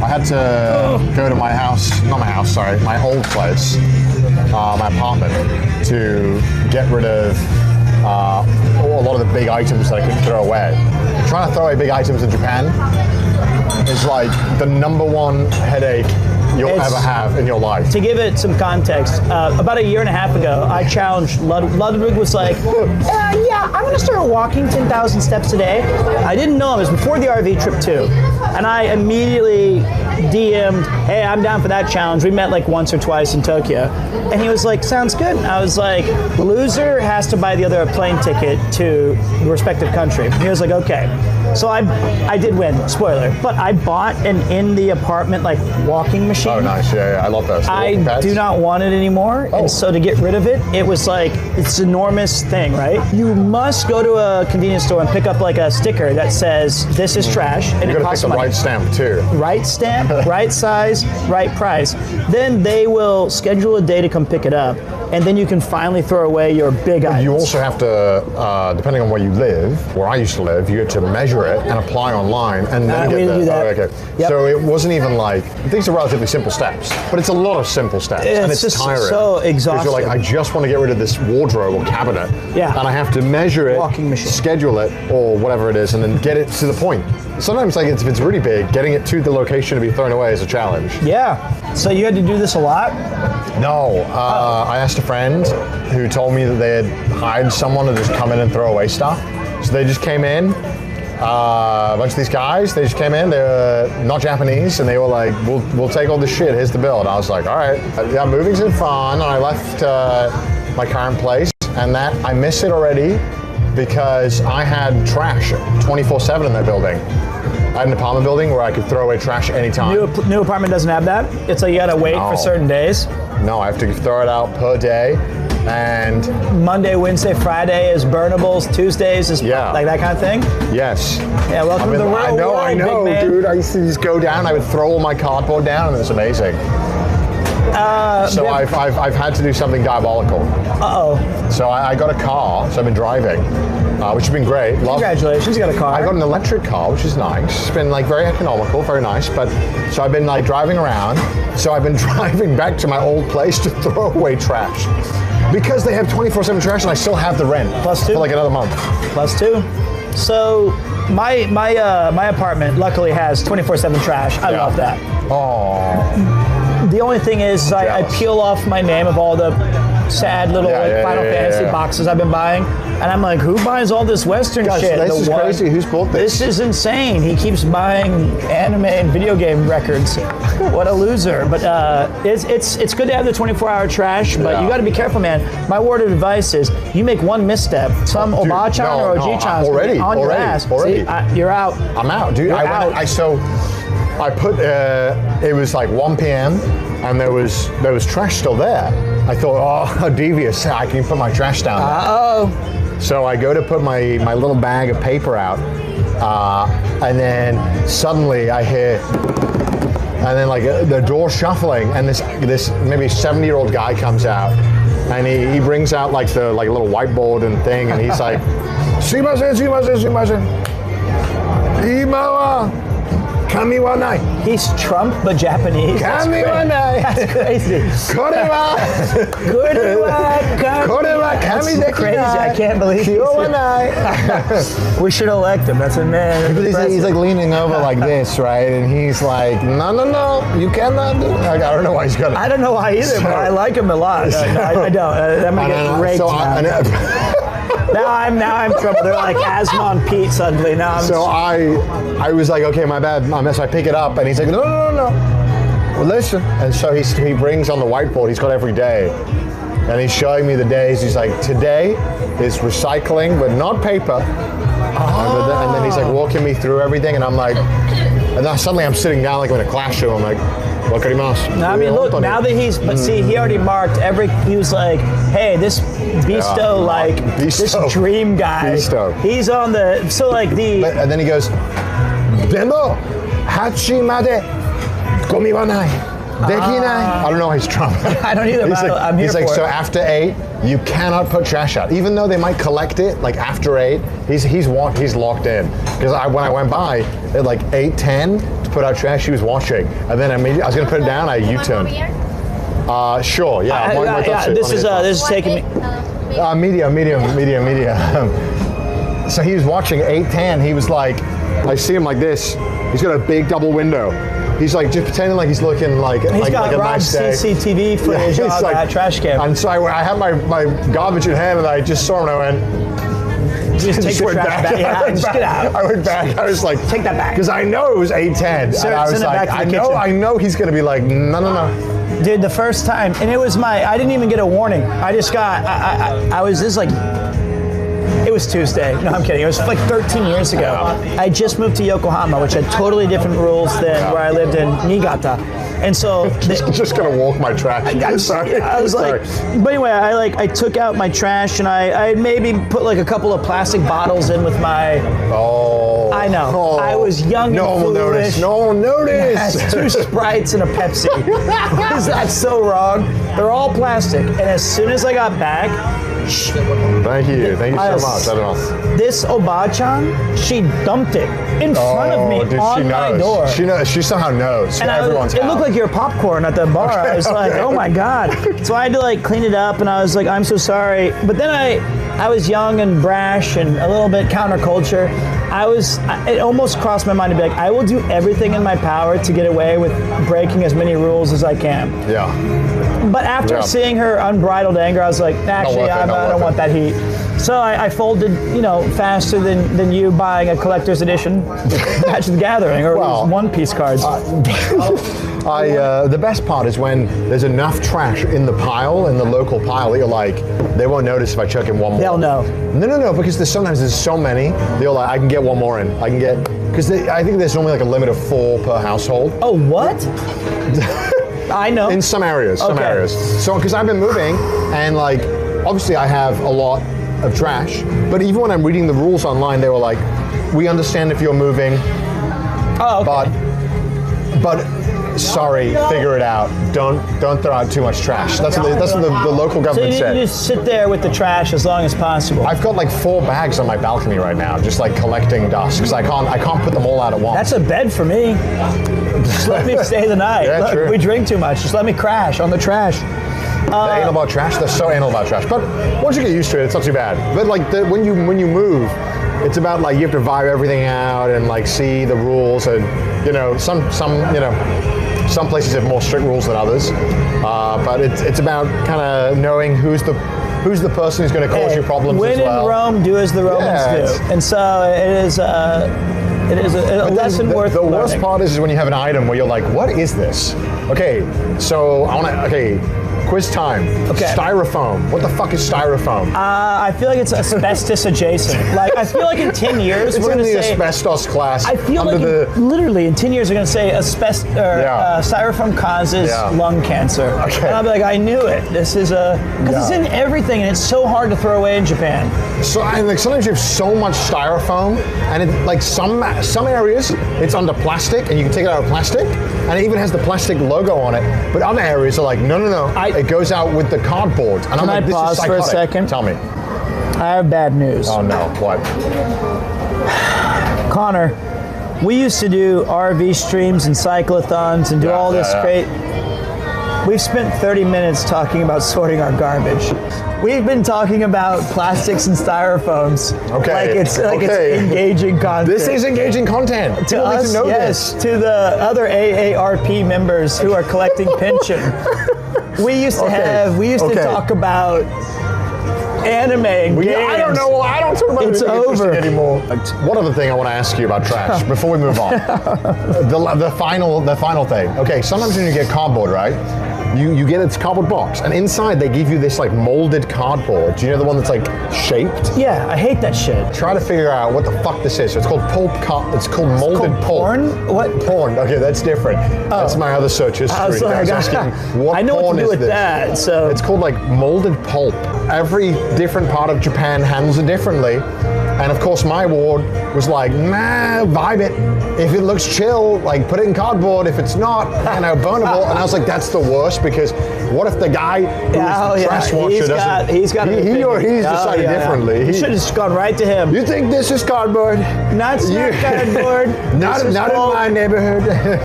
I had to go to my house, not my house, sorry, my old place, my apartment, to get rid of a lot of the big items that I couldn't throw away. Trying to throw away big items in Japan is like the #1 headache you'll ever have in your life. To give it some context, about a year and a half ago, I challenged Ludwig was like, yeah, I'm gonna start walking 10,000 steps a day. I didn't know him, it was before the RV trip too. And I immediately DM'd, hey, I'm down for that challenge. We met like once or twice in Tokyo. And he was like, sounds good. And I was like, loser has to buy the other a plane ticket to the respective country. And he was like, okay. So I did win, spoiler, but I bought an in the apartment like walking machine. Oh, nice, yeah, I love those. I do not want it anymore, and so to get rid of it, it was like, it's an enormous thing, right? You must go to a convenience store and pick up like a sticker that says, this is trash, and it costs money. You gotta pick the right stamp too. Right stamp, right size, right price. Then they will schedule a day to come pick it up, and then you can finally throw away your big items. You also have to, depending on where you live, where I used to live, you had to measure it and apply online, and then we didn't do that. Okay. Yep. So it wasn't even like, these are relatively simple steps, but it's a lot of simple steps, and it's just tiring. so exhausting. Because you're like, I just want to get rid of this wardrobe or cabinet, and I have to measure it, walking machine, schedule it, or whatever it is, and then get it to the point. Sometimes, like, if it's really big, getting it to the location to be thrown away is a challenge. Yeah. So you had to do this a lot? No. I asked a friend who told me that they had hired someone to just come in and throw away stuff. So they just came in, a bunch of these guys, they just came in, they were not Japanese, and they were like, we'll take all this shit, here's the bill. And I was like, all right. Yeah, moving's been fun. And I left my current place, and that I miss it already because I had trash 24/7 in that building. I had an apartment building where I could throw away trash anytime. New apartment doesn't have that? It's like you gotta wait for certain days? No, I have to throw it out per day. And Monday, Wednesday, Friday is burnables, Tuesdays is like that kind of thing? Yes. Yeah, welcome to the real world, I know, big man. dude. I used to just go down, I would throw all my cardboard down, and it's amazing. So I've had to do something diabolical. So I got a car, so I've been driving, which has been great. Congratulations, you got a car. I got an electric car, which is nice. It's been like very economical, very nice. But so I've been like driving around. So I've been driving back to my old place to throw away trash. Because they have 24/7 trash, and I still have the rent. +2. For like another month. +2. So my apartment luckily has 24/7 trash. I love that. Oh. The only thing is I peel off my name of all the sad little Final Fantasy boxes I've been buying, and I'm like, who buys all this Western shit? This is crazy. Who's bought this? This is insane. He keeps buying anime and video game records. What a loser. But it's good to have the 24-hour trash, but you got to be careful, man. My word of advice is you make one misstep, some Oba-chan or Oji-chan on your ass. Already. See, you're out. I'm out, dude. I put, it was like 1 p.m. and there was trash still there. I thought, oh, how devious, I can put my trash down there. So I go to put my little bag of paper out, and then suddenly I hear, and then like the door shuffling, and this maybe 70-year-old guy comes out, and he brings out like a little whiteboard and thing, and he's like, "Sumimasen, sumimasen, sumimasen. Ima wa kami wa nai." He's Trump but Japanese. Kami wa nai. That's crazy. Kore wa kami dekinai. Crazy. I can't believe we should elect him. That's a man. He's like leaning over like this, right? And he's like, no, you cannot do it. I don't know why he's got it. I don't know why either, but I like him a lot. I don't. I'm gonna get raped now. Now I'm in trouble. They're like asthma on Pete suddenly. Now I was like, okay, my bad. So I pick it up, and he's like, no. Well, listen. And so he brings on the whiteboard. He's got every day, and he's showing me the days. He's like, today is recycling, but not paper. And then he's like walking me through everything, and I'm like, and then suddenly I'm sitting down like I'm in a classroom. I'm like, wakarimasu. No, I mean, look, now that he already marked he was like, hey, this Bisto, this dream guy, he's on and then he goes, Demo, hachi made gomi wa nai. I don't know his trauma. I don't either, but I'm here he's like, for so it. after 8, you cannot put trash out. Even though they might collect it, like after 8, he's locked in. Because when I went by at like 8:10 to put out trash, he was watching. And then immediately, I was going to put it down, I U-turned. Sure, yeah. This is taking me. Medium. So he was watching 8:10. He was like, I see him like this. He's got a big double window. He's like just pretending like he's looking like He's like got a Rob's nice day. CCTV footage on like, that trash can. And so I had my garbage in hand, and I just saw him, and I went. Just take the trash back. Yeah, just get out. I went back. I was like, take that back. Because I know it was 8:10. Sir, and I was send it like, back to the kitchen. I know he's gonna be like, no. Dude, the first time, and it was I didn't even get a warning. I just got, I was just like, it was Tuesday. No, I'm kidding. It was like 13 years ago. I just moved to Yokohama, which had totally different rules than where I lived in Niigata. And so just gonna walk my trash. I was like, but anyway, I took out my trash, and I maybe put like a couple of plastic bottles in with my. Oh. I know. Oh. I was young no and foolish. No one noticed. Yes, 2 Sprites and a Pepsi. Is that so wrong? They're all plastic. And as soon as I got back, Thank you so much. I don't know. This Oba-chan, she dumped it in front of me on my door. She knows. She somehow knows. And everyone's it looked like your popcorn at the bar. I was like, oh my God. So I had to like clean it up, and I was like, I'm so sorry. But then I was young and brash and a little bit counterculture. It almost crossed my mind to be like, I will do everything in my power to get away with breaking as many rules as I can. Yeah. But after seeing her unbridled anger, I was like, actually, I don't want that heat. So I folded, faster than you buying a collector's edition Magic the Gathering or One Piece cards. The best part is when there's enough trash in the local pile that you're like, they won't notice if I chuck in one more. They'll know. No, because sometimes there's so many, they're like, I can get one more in. Because I think there's normally like a limit of 4 per household. Oh, what? I know. In some areas, So, because I've been moving, and like, obviously I have a lot of trash, but even when I'm reading the rules online, they were like, we understand if you're moving, but sorry, figure it out. Don't throw out too much trash. That's what the local government said. So you just sit there with the trash as long as possible. I've got like 4 bags on my balcony right now, just like collecting dust, because I can't put them all out at once. That's a bed for me. Just let me stay the night. Yeah, Look, true. We drink too much. Just let me crash on the trash. They're anal about trash. They're so anal about trash. But once you get used to it, it's not too bad. But like when you move, it's about like you have to vibe everything out and like see the rules, and some places have more strict rules than others. But it's about kind of knowing who's the person who's going to cause you problems as well. When in Rome, do as the Romans do. And so it is a lesson worth learning. The worst part is when you have an item where you're like, what is this? Okay, so quiz time. Okay. Styrofoam. What the fuck is styrofoam? I feel like it's asbestos adjacent. Like, I feel like in 10 years it's we're going to say asbestos class. I feel like literally in 10 years we're going to say styrofoam causes lung cancer. Okay. And I'll be like, I knew it. This is because it's in everything, and it's so hard to throw away in Japan. So sometimes you have so much styrofoam, and it, like some areas it's under plastic, and you can take it out of plastic, and it even has the plastic logo on it. But other areas are like, no. It goes out with the cardboard. And Can I pause for a second? Tell me. I have bad news. Oh no, what? Connor, we used to do RV streams and cyclothons and do all this great. We've spent 30 minutes talking about sorting our garbage. We've been talking about plastics and styrofoams. Okay. Like it's engaging content. This is engaging content. To us, need to know this. To the other AARP members who are collecting pension. We used to talk about anime and games. I don't know. I don't talk about it's over anymore. One other thing I want to ask you about trash before we move on. The final thing. Okay, sometimes when you get cardboard, right? you get its cardboard box, and inside they give you this like molded cardboard. Do you know the one that's like shaped? Yeah, I hate that shit. Try to figure out what the fuck this is. So it's called it's called molded pulp. Porn? What? Porn. Okay, that's different. That's my other search history. I was asking, what I know porn what to do is with this? that. So It's called like molded pulp. Every different part of Japan handles it differently. And of course my ward was like, nah, vibe it. If it looks chill, like put it in cardboard. If it's not, burnable. And I was like, that's the worst, because what if the guy who's the press watcher doesn't... He's decided differently. He should have just gone right to him. You think this is cardboard? Not cardboard. Not in my neighborhood.